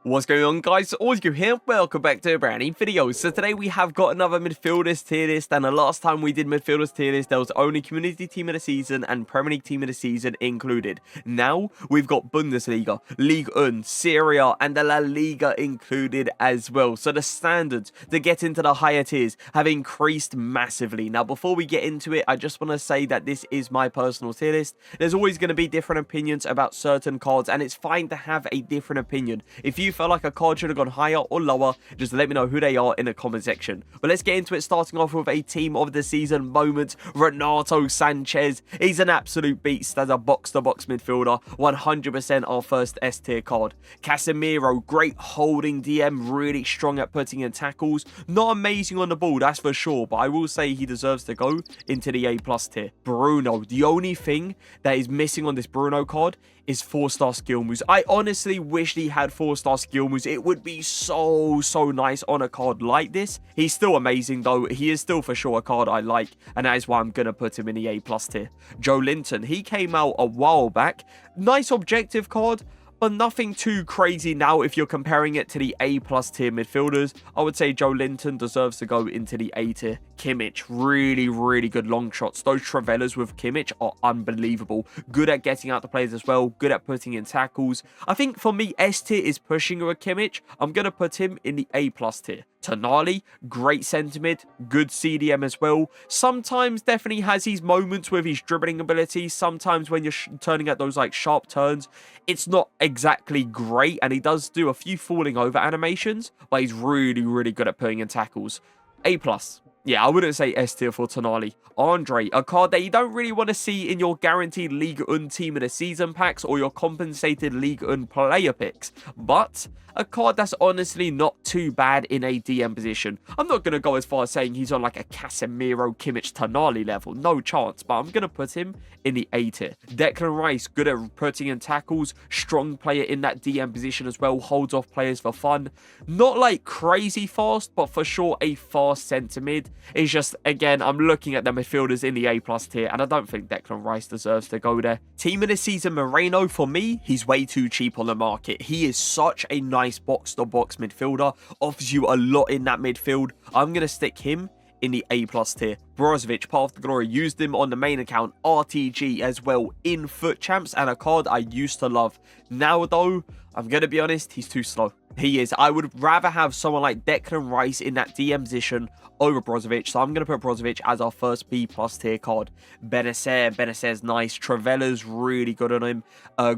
What's going on, guys? Audio here. Welcome back to a brand new video. So today we have got another midfielders tier list, and the last time we did midfielders tier list, there was only community team of the season and Premier League team of the season included. Now we've got Bundesliga, Ligue 1, Serie A, and the La Liga included as well. So the standards to get into the higher tiers have increased massively. Now before we get into it, I just want to say that this is my personal tier list. There's always going to be different opinions about certain cards, and it's fine to have a different opinion. If you felt like a card should have gone higher or lower, just let me know who they are in the comment section. But let's get into it, starting off with a team of the season moment. Renato Sanchez. He's an absolute beast as a box-to-box midfielder. 100% our first S tier card. Casemiro, great holding DM, really strong at putting in tackles. Not amazing on the ball, that's for sure, but I will say he deserves to go into the A+ tier. Bruno, the only thing that is missing on this Bruno card is 4-star skill moves. I honestly wish he had 4-star skill moves. It would be so nice on a card like this. He's still amazing though. He is still for sure a card I like, and that is why I'm gonna put him in the A+ tier. Joe Linton, he came out a while back. Nice objective card, but nothing too crazy now if you're comparing it to the A+ tier midfielders. I would say Joe Linton deserves to go into the A tier. Kimmich, really good long shots. Those Travellas with Kimmich are unbelievable. Good at getting out the players as well. Good at putting in tackles. I think for me, S tier is pushing with Kimmich. I'm going to put him in the A+ tier. Tonali, great centre mid, good CDM as well. Sometimes definitely has his moments with his dribbling ability. Sometimes when you're turning at those like sharp turns, it's not exactly great, and he does do a few falling over animations, but he's really good at putting in tackles. A+. Yeah, I wouldn't say S tier for Tonali. Andre, a card that you don't really want to see in your guaranteed Ligue 1 team of the season packs or your compensated Ligue 1 player picks, but a card that's honestly not too bad in a DM position. I'm not going to go as far as saying he's on like a Casemiro, Kimmich, Tonali level, no chance, but I'm going to put him in the A tier. Declan Rice, good at putting in tackles, strong player in that DM position as well, holds off players for fun. Not like crazy fast, but for sure a fast centre mid. It's just, again, I'm looking at the midfielders in the A+ tier, and I don't think Declan Rice deserves to go there. Team of the season, Moreno, for me, he's way too cheap on the market. He is such a nice box-to-box midfielder, offers you a lot in that midfield. I'm going to stick him in the A+ tier. Brozovic, Path to Glory, used him on the main account, RTG as well, in Foot Champs, and a card I used to love. Now though, I'm going to be honest, he's too slow. He is. I would rather have someone like Declan Rice in that DM position over Brozovic, so I'm going to put Brozovic as our first B+ tier card. Benacer's nice. Travella's really good on him.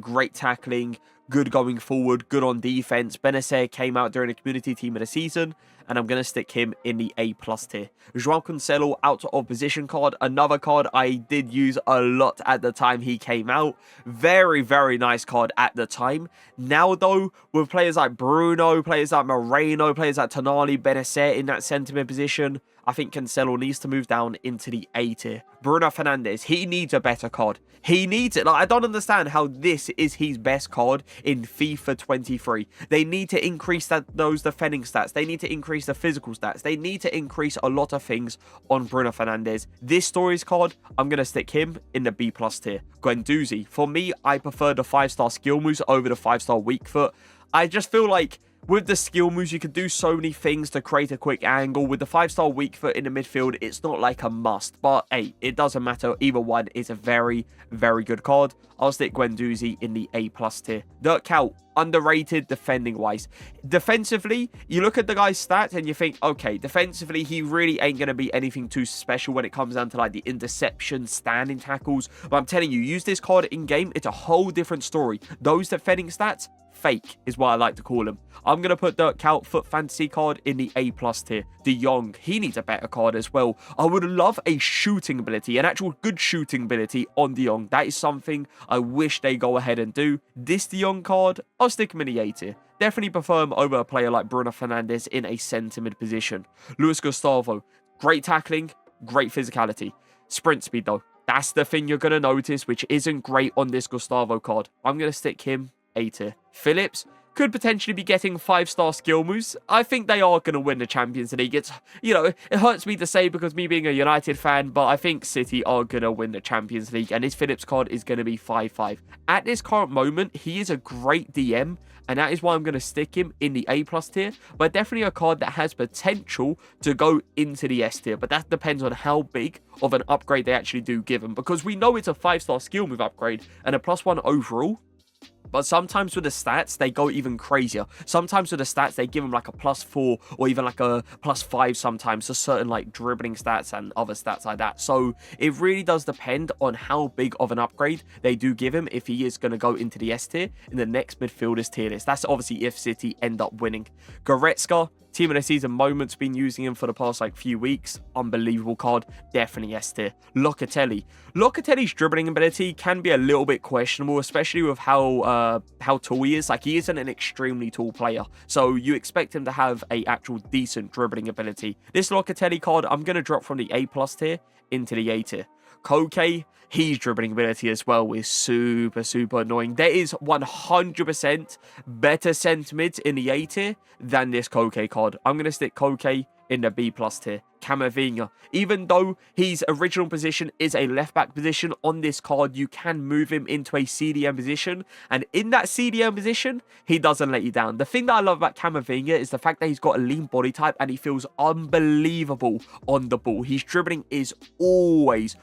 Great tackling, good going forward, good on defense. Benacer came out during the community team of the season, and I'm going to stick him in the A+ tier. João Cancelo, out of position card. Another card I did use a lot at the time he came out. Very nice card at the time. Now, though, with players like Bruno, players like Moreno, players like Tonali, Benacer in that centre-mid position, I think Cancelo needs to move down into the A tier. Bruno Fernandes, he needs a better card. He needs it. Like, I don't understand how this is his best card in FIFA 23. They need to increase those defending stats. They need to increase the physical stats. They need to increase a lot of things on Bruno Fernandes. This Stories card, I'm going to stick him in the B+ tier. Guendouzi, for me, I prefer the 5-star skill moves over the 5-star weak foot. I just feel like with the skill moves, you can do so many things to create a quick angle. With the 5-star weak foot in the midfield, it's not like a must. But, hey, it doesn't matter. Either one is a very good card. I'll stick Guendouzi in the A+ tier. Dirk Kuyt, underrated defending-wise. Defensively, you look at the guy's stats and you think, okay, defensively, he really ain't going to be anything too special when it comes down to, like, the interception, standing tackles. But I'm telling you, use this card in-game, it's a whole different story. Those defending stats, fake is what I like to call him. I'm going to put Dirk Kuyt Foot Fantasy card in the A+ tier. De Jong, he needs a better card as well. I would love a shooting ability, an actual good shooting ability on De Jong. That is something I wish they go ahead and do. This De Jong card, I'll stick him in the A tier. Definitely prefer him over a player like Bruno Fernandes in a centre mid position. Luis Gustavo, great tackling, great physicality. Sprint speed though, that's the thing you're going to notice, which isn't great on this Gustavo card. I'm going to stick him A tier. Phillips, could potentially be getting 5-star skill moves. I think they are going to win the Champions League. It's, you know, it hurts me to say because me being a United fan, but I think City are going to win the Champions League, and this Phillips card is going to be 5-5. At this current moment, he is a great DM, and that is why I'm going to stick him in the A+ tier, but definitely a card that has potential to go into the S tier, but that depends on how big of an upgrade they actually do give him, because we know it's a 5-star skill move upgrade and a +1 overall. But sometimes with the stats, they go even crazier. Sometimes with the stats, they give them like a +4 or even like a +5 sometimes to certain like dribbling stats and other stats like that. So it really does depend on how big of an upgrade they do give him if he is going to go into the S tier in the next midfielders tier list. That's obviously if City end up winning. Goretzka, Team of the Season moments, been using him for the past like few weeks. Unbelievable card, definitely S tier. Locatelli's dribbling ability can be a little bit questionable, especially with how tall he is. Like, he isn't an extremely tall player, so you expect him to have a actual decent dribbling ability. This Locatelli card, I'm going to drop from the A+ tier into the A tier. Koke, his dribbling ability as well is super annoying. There is 100% better sentiment in the A tier than this Koke card. I'm going to stick Koke in the B+ tier. Camavinga, even though his original position is a left back position, on this card you can move him into a CDM position, and in that CDM position he doesn't let you down. The thing that I love about Camavinga is the fact that he's got a lean body type and he feels unbelievable on the ball. His dribbling is always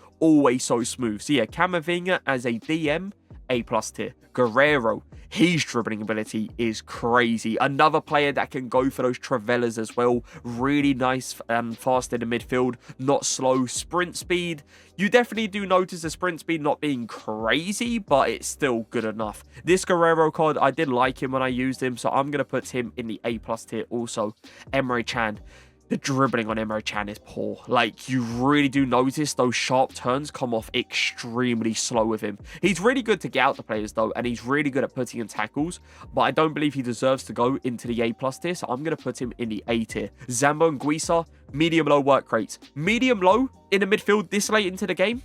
so smooth. So yeah, Camavinga as a DM, A+ tier. Guerrero, his dribbling ability is crazy. Another player that can go for those Travellas as well. Really nice and fast in the midfield. Not slow. Sprint speed. You definitely do notice the sprint speed not being crazy, but it's still good enough. This Guerrero card, I did like him when I used him, so I'm going to put him in the A+ tier also. Emre Can. The dribbling on Emre Can is poor. Like, you really do notice those sharp turns come off extremely slow with him. He's really good to get out the players though, and he's really good at putting in tackles, but I don't believe he deserves to go into the A+ tier, so I'm going to put him in the A tier. Zambo and Guisa, medium-low work rates. Medium-low in the midfield this late into the game?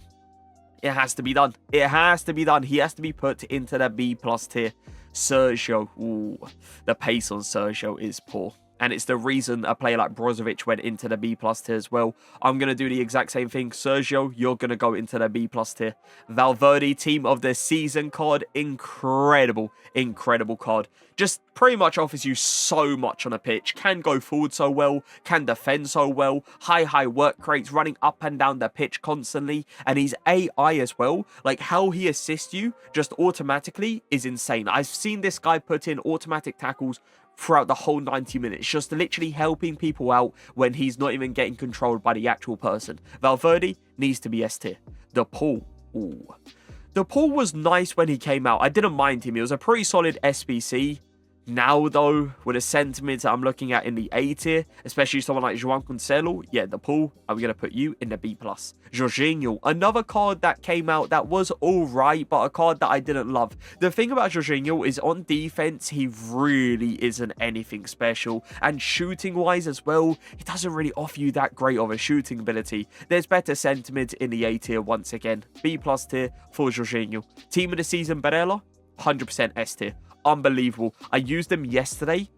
It has to be done. It has to be done. He has to be put into the B+ tier. Sergio, ooh, the pace on Sergio is poor. And it's the reason a player like Brozovic went into the B+ tier as well. I'm going to do the exact same thing. Sergio, you're going to go into the B+ tier. Valverde, Team of the Season card. Incredible card. Just pretty much offers you so much on a pitch. Can go forward so well. Can defend so well. High work rates. Running up and down the pitch constantly. And he's AI as well. Like, how he assists you just automatically is insane. I've seen this guy put in automatic tackles throughout the whole 90 minutes, just literally helping people out when he's not even getting controlled by the actual person. Valverde needs to be S tier. The Paul, ooh. The Paul was nice when he came out. I didn't mind him. He was a pretty solid SBC. Now, though, with the sentiment I'm looking at in the A tier, especially someone like João Cancelo, yeah, the Paul, I'm going to put you in the B+. Jorginho, another card that came out that was alright, but a card that I didn't love. The thing about Jorginho is on defense, he really isn't anything special. And shooting-wise as well, he doesn't really offer you that great of a shooting ability. There's better sentiment in the A tier once again. B+ tier for Jorginho. Team of the Season, Barella, 100% S tier. Unbelievable. I used him yesterday.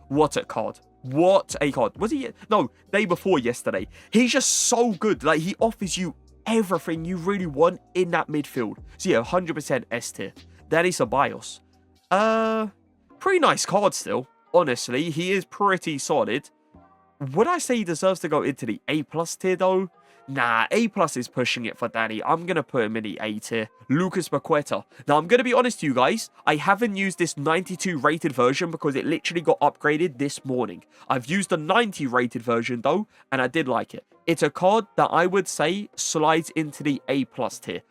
What a card. What a card. Was he? No, day before yesterday. He's just so good. Like, he offers you everything you really want in that midfield. So yeah, 100% S tier. Dani Ceballos. Pretty nice card still. Honestly, he is pretty solid. Would I say he deserves to go into the A+ tier though? Nah, A+ is pushing it for Danny. I'm going to put him in the A tier. Lucas Paqueta. Now, I'm going to be honest to you guys. I haven't used this 92 rated version because it literally got upgraded this morning. I've used the 90 rated version though, and I did like it. It's a card that I would say slides into the A+ tier.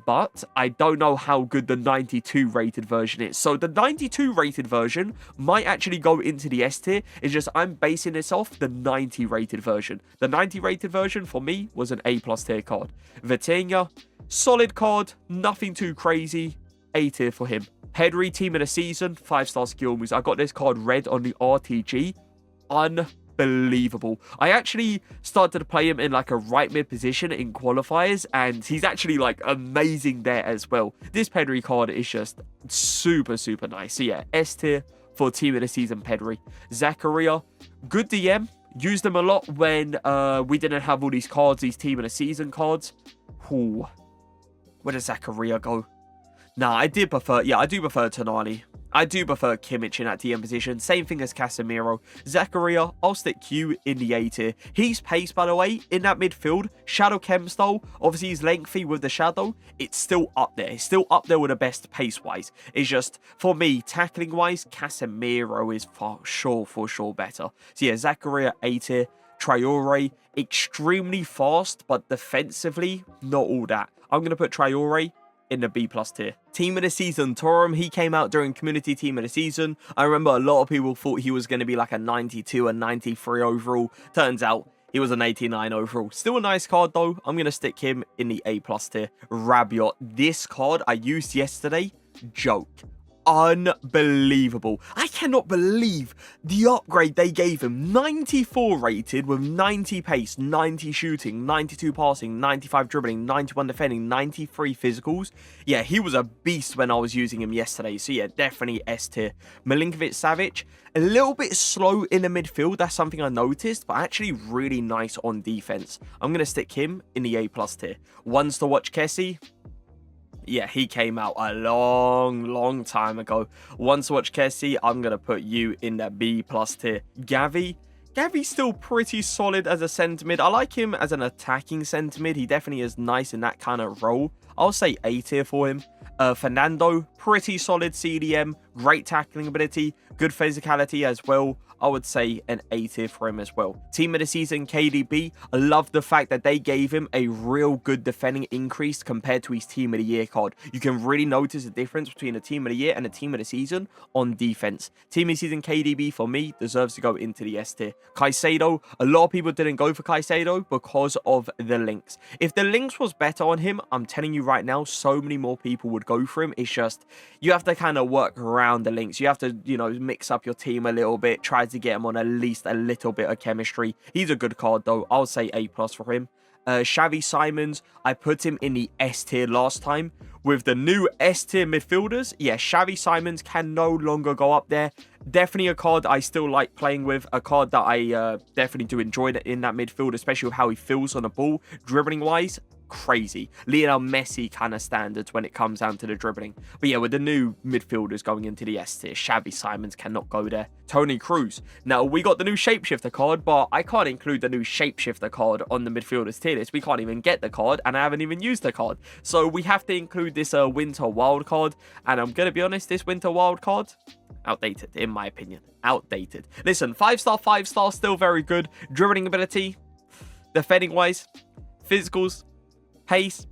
But I don't know how good the 92 rated version is. So the 92 rated version might actually go into the S tier. It's just I'm basing this off the 90 rated version. The 90 rated version for me was an A+ tier card. Vitinha, solid card, nothing too crazy. A tier for him. Pedri, Team of the Season, 5-star skill moves. I got this card red on the RTG. unbelievable. I actually started to play him in like a right mid position in qualifiers, and he's actually like amazing there as well. This Pedri card is just super, super nice. So yeah, S tier for Team of the Season Pedri. Zakaria, good DM. Used them a lot when we didn't have all these cards, these Team of the Season cards. Ooh. Where does Zakaria go? Nah, I do prefer Tonali. I do prefer Kimmich in that DM position. Same thing as Casemiro. Zakaria, I'll stick you in the A tier. He's pace, by the way, in that midfield. Shadow Chem style. Obviously, he's lengthy with the shadow. It's still up there. It's still up there with the best pace-wise. It's just, for me, tackling-wise, Casemiro is for sure better. So yeah, Zakaria, A tier. Traore, extremely fast, but defensively, not all that. I'm going to put Traore in the B+ tier. Team of the Season Thuram, he came out during Community Team of the Season. I remember a lot of people thought he was going to be like a 92 and 93 overall. Turns out he was an 89 overall. Still a nice card though. I'm going to stick him in the A+ tier. Rabiot, this card I used yesterday, joke. Unbelievable. I cannot believe the upgrade they gave him. 94 rated with 90 pace, 90 shooting, 92 passing, 95 dribbling, 91 defending, 93 physicals. Yeah, he was a beast when I was using him yesterday. So yeah, definitely S tier. Milinkovic-Savic, a little bit slow in the midfield. That's something I noticed, but actually really nice on defense. I'm going to stick him in the A+ tier. Ones to watch Kessie. Yeah, he came out a long time ago. Once watch Kessie, I'm going to put you in that B+ tier. Gavi's still pretty solid as a centre mid. I like him as an attacking centre mid. He definitely is nice in that kind of role. I'll say A tier for him. Fernando, pretty solid CDM. Great tackling ability. Good physicality as well. I would say an A tier for him as well. Team of the Season KDB, I love the fact that they gave him a real good defending increase compared to his Team of the Year card. You can really notice the difference between a Team of the Year and a Team of the Season on defense. Team of the Season KDB for me deserves to go into the S tier. Caicedo, a lot of people didn't go for Caicedo because of the links. If the links was better on him, I'm telling you right now, so many more people would go for him. It's just, you have to kind of work around the links. You have to, you know, mix up your team a little bit, try to get him on at least a little bit of chemistry. He's a good card though. I'll say A+ for him. Xavi Simons, I put him in the S tier last time. With the new S tier midfielders, yeah, Xavi Simons can no longer go up there. Definitely a card I still like playing with. A card that I definitely do enjoy in that midfield, especially with how he feels on the ball. Dribbling wise, crazy. Lionel Messi kind of standards when it comes down to the dribbling. But yeah, with the new midfielders going into the S tier, Xavi Simons cannot go there. Tony Cruz. Now, we got the new Shapeshifter card, but I can't include the new Shapeshifter card on the midfielders tier list. We can't even get the card, and I haven't even used the card. So we have to include this Winter Wild card. And I'm going to be honest, this Winter Wild card, outdated, in my opinion. Outdated. Listen, 5-star, 5-star, still very good. Dribbling ability, defending-wise, physicals, pace,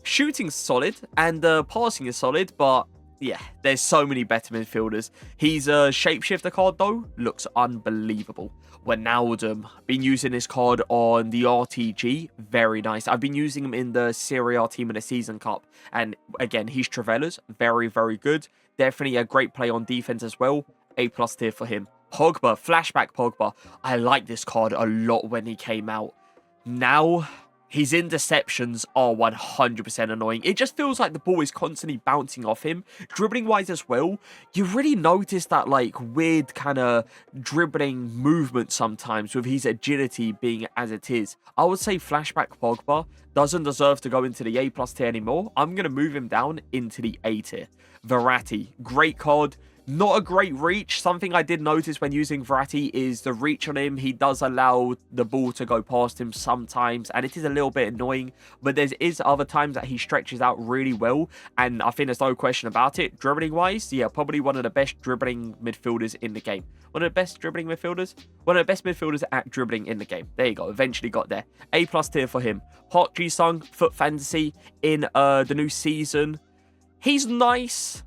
shooting's solid, and passing is solid, but yeah, there's so many better midfielders. He's a Shapeshifter card, though. Looks unbelievable. Wijnaldum, been using this card on the RTG. Very nice. I've been using him in the Serie A Team of the Season Cup. And again, he's Trevellas. Very, very good. Definitely a great play on defense as well. A+ tier for him. Pogba, flashback Pogba. I like this card a lot when he came out. Now, his interceptions are 100% annoying. It just feels like the ball is constantly bouncing off him. Dribbling-wise as well, you really notice that like weird kind of dribbling movement sometimes with his agility being as it is. I would say flashback Pogba doesn't deserve to go into the A+ tier anymore. I'm going to move him down into the A tier. Verratti, great card. Not a great reach. Something I did notice when using Verratti is the reach on him. He does allow the ball to go past him sometimes, and it is a little bit annoying, but there is other times that he stretches out really well, and I think there's no question about it. Dribbling-wise, yeah, probably one of the best dribbling midfielders in the game. One of the best dribbling midfielders? One of the best midfielders at dribbling in the game. There you go. Eventually got there. A+ tier for him. Park Ji-sung, Foot Fantasy in the new season. He's nice,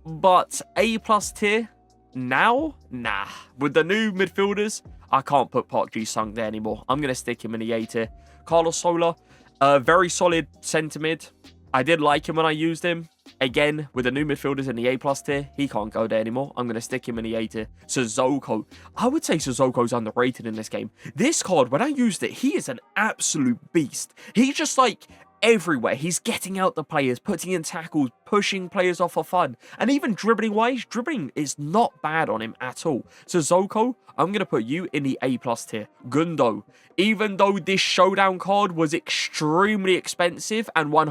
but A+ tier now? Nah. With the new midfielders, I can't put Park Ji-sung there anymore. I'm going to stick him in the A tier. Carlos Soler, very solid centre mid. I did like him when I used him. Again, with the new midfielders in the A+ tier, he can't go there anymore. I'm going to stick him in the A tier. Sissoko. I would say Sissoko's underrated in this game. This card, when I used it, he is an absolute beast. He's just like everywhere. He's getting out the players, putting in tackles, pushing players off for fun. And even dribbling-wise, dribbling is not bad on him at all. Sissoko, I'm going to put you in the A+ tier. Gundo. Even though this showdown card was extremely expensive and 100%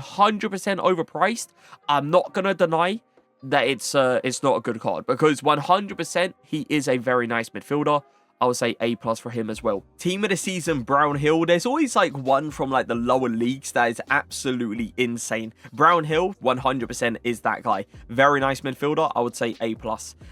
overpriced, I'm not going to deny that it's not a good card, because 100% he is a very nice midfielder. I would say A+ for him as well. Team of the season, Brownhill. There's always like one from like the lower leagues that is absolutely insane. Brownhill, 100% is that guy. Very nice midfielder. I would say A+.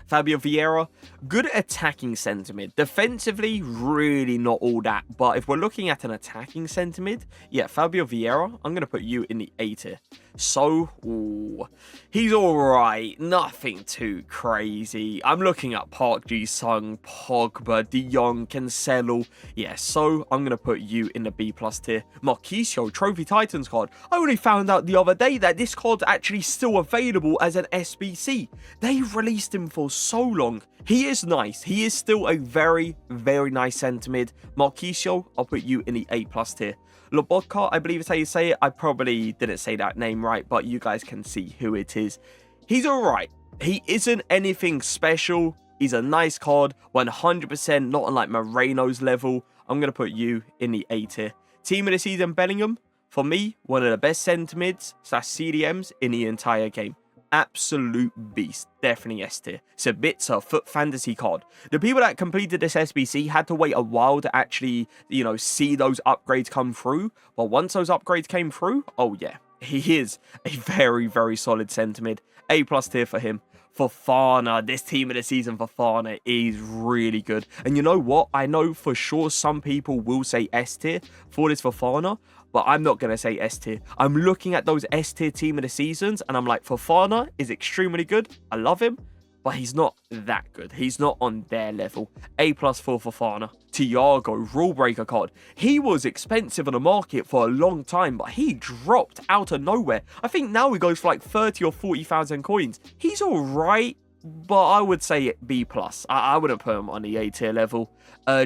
Fabio Vieira, good attacking sentiment. Defensively, really not all that. But if we're looking at an attacking sentiment, yeah, Fabio Vieira, I'm going to put you in the A tier. So, ooh, he's alright. Nothing too crazy. I'm looking at Park Ji-sung, Pogba, De Jong, Cancelo. Yeah, so I'm going to put you in the B+ tier. Marquisio, Trophy Titans card. I only found out the other day that this card's actually still available as an SBC. They released him for so long. He is nice. He is still a very, very nice centre mid. Marquisio, I'll put you in the A+ tier. Lobotka, I believe is how you say it. I probably didn't say that name right, but you guys can see who it is. He's alright. He isn't anything special. He's a nice card. 100% not on like Moreno's level. I'm going to put you in the A tier. Team of the season, Bellingham. For me, one of the best centre mids / CDMs in the entire game. Absolute beast. Definitely S tier. Sabitzer, Foot Fantasy card. The people that completed this SBC had to wait a while to actually, you know, see those upgrades come through. But once those upgrades came through, oh yeah, he is a very, very solid centre mid. A+ tier for him. Fofana, this team of the season, Fofana is really good. And you know what? I know for sure some people will say S tier for this Fofana, but I'm not going to say S tier. I'm looking at those S tier team of the seasons, and I'm like, Fofana is extremely good. I love him, but he's not that good. He's not on their level. A+ for Fofana. Thiago, Rule Breaker card. He was expensive on the market for a long time, but he dropped out of nowhere. I think now he goes for like 30 or 40,000 coins. He's all right, but I would say B+. I wouldn't put him on the A tier level.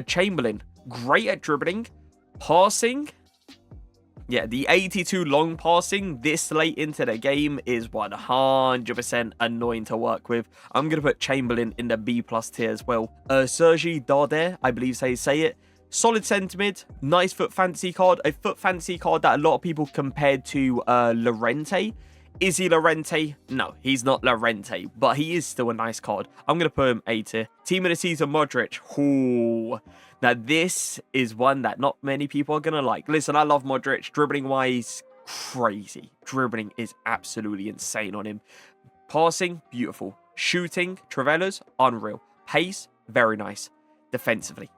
Chamberlain, great at dribbling. Passing, yeah, the 82 long passing this late into the game is 100% annoying to work with. I'm going to put Chamberlain in the B+ tier as well. Sergi Darder, I believe they say it. Solid sentiment, nice Foot Fantasy card. A Foot Fantasy card that a lot of people compared to Llorente. Is he Llorente? No, he's not Llorente, but he is still a nice card. I'm going to put him A tier. Team of the season, Modric. Ooh. Now, this is one that not many people are going to like. Listen, I love Modric. Dribbling-wise, crazy. Dribbling is absolutely insane on him. Passing, beautiful. Shooting, Travellas, unreal. Pace, very nice. Defensively.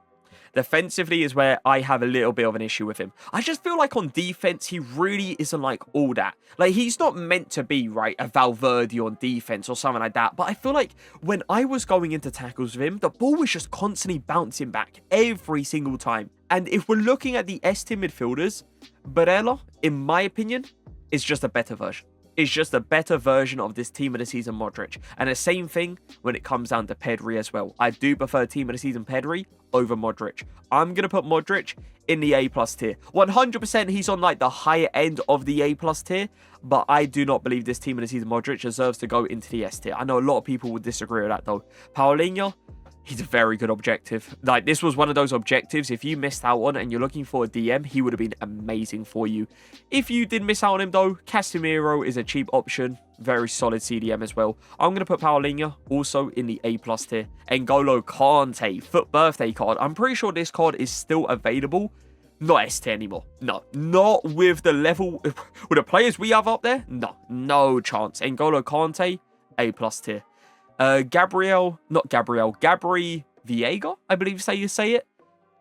Defensively is where I have a little bit of an issue with him. I just feel like on defense, he really isn't like all that. Like, he's not meant to be, right, a Valverde on defense or something like that. But I feel like when I was going into tackles with him, the ball was just constantly bouncing back every single time. And if we're looking at the S-tier midfielders, Barella, in my opinion, is just a better version. Is just a better version of this team of the season Modric. And the same thing when it comes down to Pedri as well. I do prefer team of the season Pedri over Modric. I'm going to put Modric in the A+ tier. 100% he's on like the higher end of the A+ tier, but I do not believe this team of the season Modric deserves to go into the S tier. I know a lot of people would disagree with that though. Paulinho, he's a very good objective. Like, this was one of those objectives. If you missed out on and you're looking for a DM, he would have been amazing for you. If you did miss out on him, though, Casemiro is a cheap option. Very solid CDM as well. I'm going to put Paulinho also in the A+ tier. N'Golo Kante, Foot Birthday card. I'm pretty sure this card is still available. Not S tier anymore. No, not with the level, with the players we have up there. No, no chance. N'Golo Kante, A+ tier. Gabri Viega, I believe is how you say it.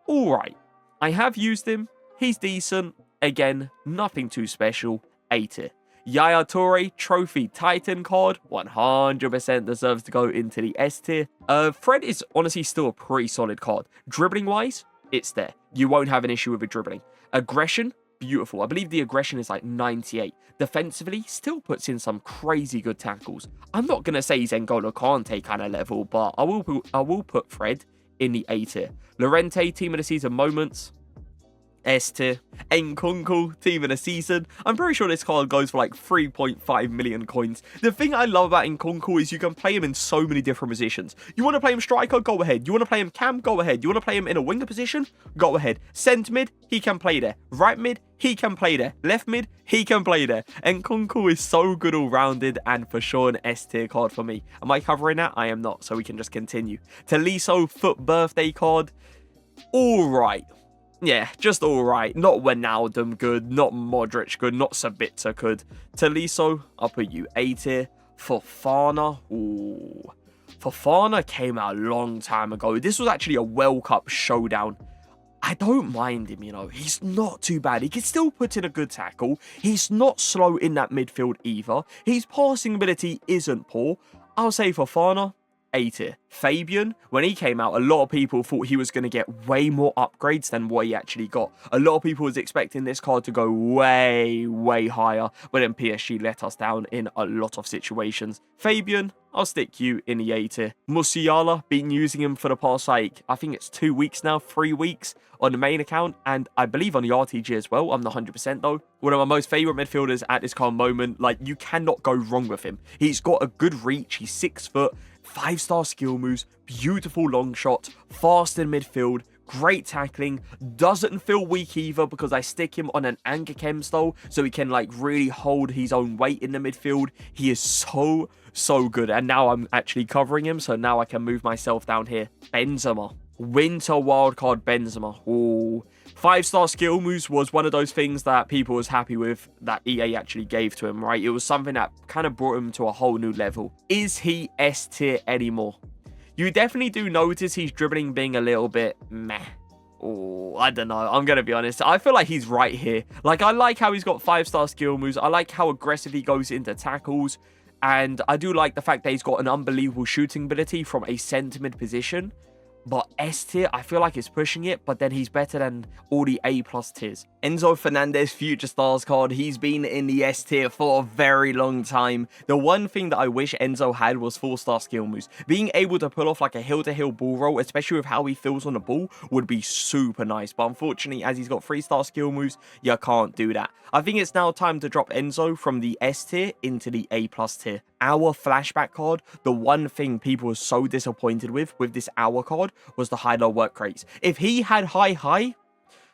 Alright. I have used him. He's decent. Again, nothing too special. A tier. Yaya Toure, Trophy Titan card. 100% deserves to go into the S tier. Fred is honestly still a pretty solid card. Dribbling wise, it's there. You won't have an issue with it dribbling. Aggression, beautiful. I believe the aggression is like 98. Defensively, still puts in some crazy good tackles. I'm not going to say he's N'Golo Kante kind of level, but I will put Fred in the A tier. Llorente, team of the season moments, S tier. Nkunku, team of the season. I'm pretty sure this card goes for like 3.5 million coins. The thing I love about Nkunku is you can play him in so many different positions. You want to play him striker? Go ahead. You want to play him cam? Go ahead. You want to play him in a winger position? Go ahead. Centre mid? He can play there. Right mid? He can play there. Left mid? He can play there. Nkunku is so good all-rounded and for sure an S tier card for me. Am I covering that? I am not, so we can just continue. Tolisso, foot birthday card. Alright. Yeah, just alright. Not Wijnaldum good, not Modric good, not Sabitzer good. Tolisso, I'll put you A tier. Fofana, ooh. Fofana came out a long time ago. This was actually a World Cup showdown. I don't mind him, you know. He's not too bad. He can still put in a good tackle. He's not slow in that midfield either. His passing ability isn't poor. I'll say Fofana, A tier. Fabian, when he came out, a lot of people thought he was going to get way more upgrades than what he actually got. A lot of people was expecting this card to go way, way higher, but then PSG let us down in a lot of situations. Fabian, I'll stick you in the A tier. Musiala, been using him for the past, like, I think it's 2 weeks now, 3 weeks on the main account, and I believe on the RTG as well. I'm not 100% though. One of my most favourite midfielders at this current moment. Like, you cannot go wrong with him. He's got a good reach. He's 6 foot, 5-star skill moves, beautiful long shot, fast in midfield, great tackling, doesn't feel weak either because I stick him on an anchor chem style so he can like really hold his own weight in the midfield. He is so good, and now I'm actually covering him, so now I can move myself down here. Benzema, winter wildcard Benzema. Ooh. 5-star skill moves was one of those things that people was happy with that EA actually gave to him, right? It was something that kind of brought him to a whole new level. Is he S tier anymore? You definitely do notice his dribbling being a little bit meh. Oh, I don't know. I'm going to be honest. I feel like he's right here. Like, I like how he's got 5-star skill moves. I like how aggressive he goes into tackles. And I do like the fact that he's got an unbelievable shooting ability from a centre mid position. But S tier, I feel like he's pushing it, but then he's better than all the A+ tiers. Enzo Fernandez Future Stars card, he's been in the S tier for a very long time. The one thing that I wish Enzo had was 4-star skill moves. Being able to pull off like a hill-to-hill ball roll, especially with how he feels on the ball, would be super nice. But unfortunately, as he's got 3-star skill moves, you can't do that. I think it's now time to drop Enzo from the S tier into the A+ tier. Our flashback card, the one thing people were so disappointed with this hour card was the high-low work rates. If he had high,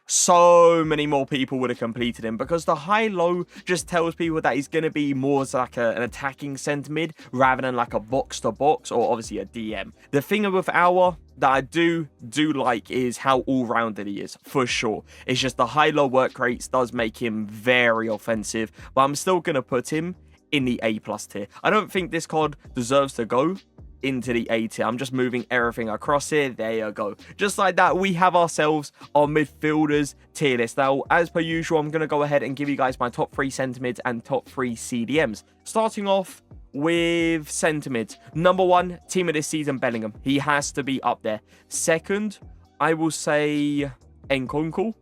so many more people would have completed him, because the high-low just tells people that he's going to be more as like an attacking centre mid rather than like a box-to-box or obviously a DM. The thing with our that I do like is how all-rounded he is, for sure. It's just the high-low work rates does make him very offensive, but I'm still going to put him in the A+ tier. I don't think this card deserves to go into the A tier. I'm just moving everything across here. There you go. Just like that, we have ourselves our midfielders tier list. Now, as per usual, I'm going to go ahead and give you guys my top 3 centre mids and top 3 CDMs. Starting off with centre mids. Number 1, team of this season, Bellingham. He has to be up there. Second, I will say Nkunku.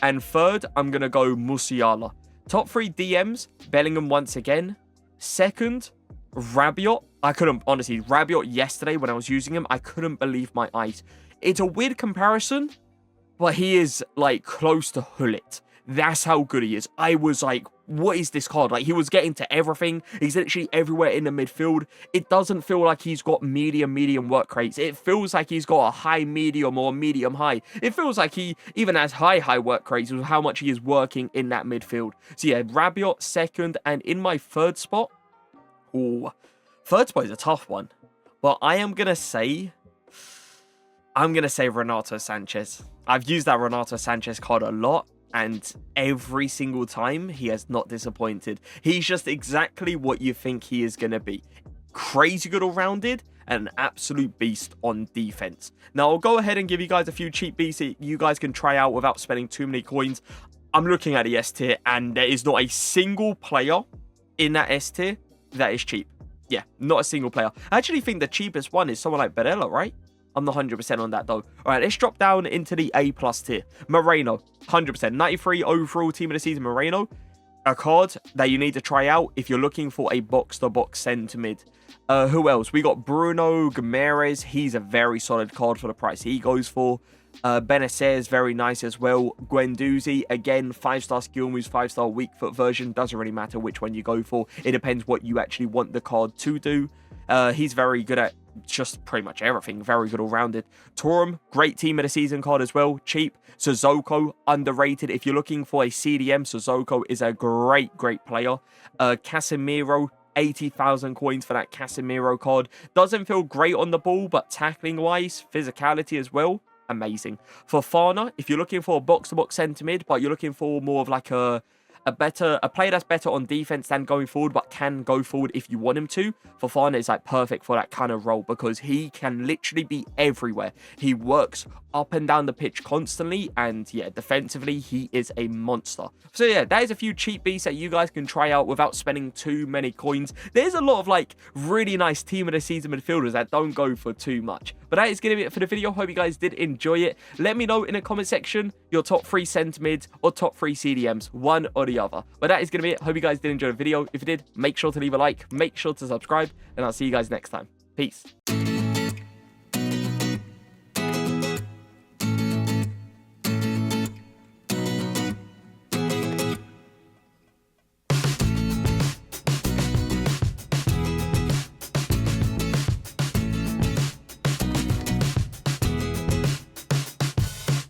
And third, I'm going to go Musiala. Top 3 DMs, Bellingham once again. Second, Rabiot. I couldn't, honestly, Rabiot yesterday when I was using him, I couldn't believe my eyes. It's a weird comparison, but he is, like, close to Hullet. That's how good he is. I was like, what is this card? Like, he was getting to everything. He's literally everywhere in the midfield. It doesn't feel like he's got medium work rates. It feels like he's got a high medium or medium high. It feels like he even has high work rates with how much he is working in that midfield. So yeah, Rabiot second, and in my third spot, ooh, third spot is a tough one, but I'm gonna say Renato Sanchez. I've used that Renato Sanchez card a lot, and every single time he has not disappointed. He's just exactly what you think he is gonna be. Crazy good all-rounded and an absolute beast on defense. Now, I'll go ahead and give you guys a few cheap beats that you guys can try out without spending too many coins. I'm looking at the S tier, and there is not a single player in that S tier that is cheap. Yeah, not a single player. I actually think the cheapest one is someone like Barella, right? I'm not 100% on that though. All right, let's drop down into the A+ tier. Moreno, 100%. 93 overall team of the season, Moreno. A card that you need to try out if you're looking for a box-to-box centre mid. Who else? We got Bruno Guimaraes. He's a very solid card for the price he goes for. Benacer is very nice as well. Guendouzi, again, 5-star skill moves, 5-star weak foot version. Doesn't really matter which one you go for. It depends what you actually want the card to do. He's very good at just pretty much everything. Very good all-rounded. Thuram, great team of the season card as well. Cheap. Sissoko, underrated. If you're looking for a CDM, Sissoko is a great player. Casemiro, 80,000 coins for that Casemiro card. Doesn't feel great on the ball, but tackling-wise, physicality as well, amazing. For Fofana, if you're looking for a box-to-box centre mid, but you're looking for more of like a player that's better on defense than going forward, but can go forward if you want him to, Fofana is like perfect for that kind of role because he can literally be everywhere. He works up and down the pitch constantly, and yeah, defensively he is a monster. So yeah, that is a few cheap beasts that you guys can try out without spending too many coins. There's a lot of like really nice team of the season midfielders that don't go for too much. But that is going to be it for the video. Hope you guys did enjoy it. Let me know in the comment section your top 3 centre mids or top 3 CDMs, one or the other. But that is going to be it. Hope you guys did enjoy the video. If you did, make sure to leave a like, make sure to subscribe, and I'll see you guys next time. Peace.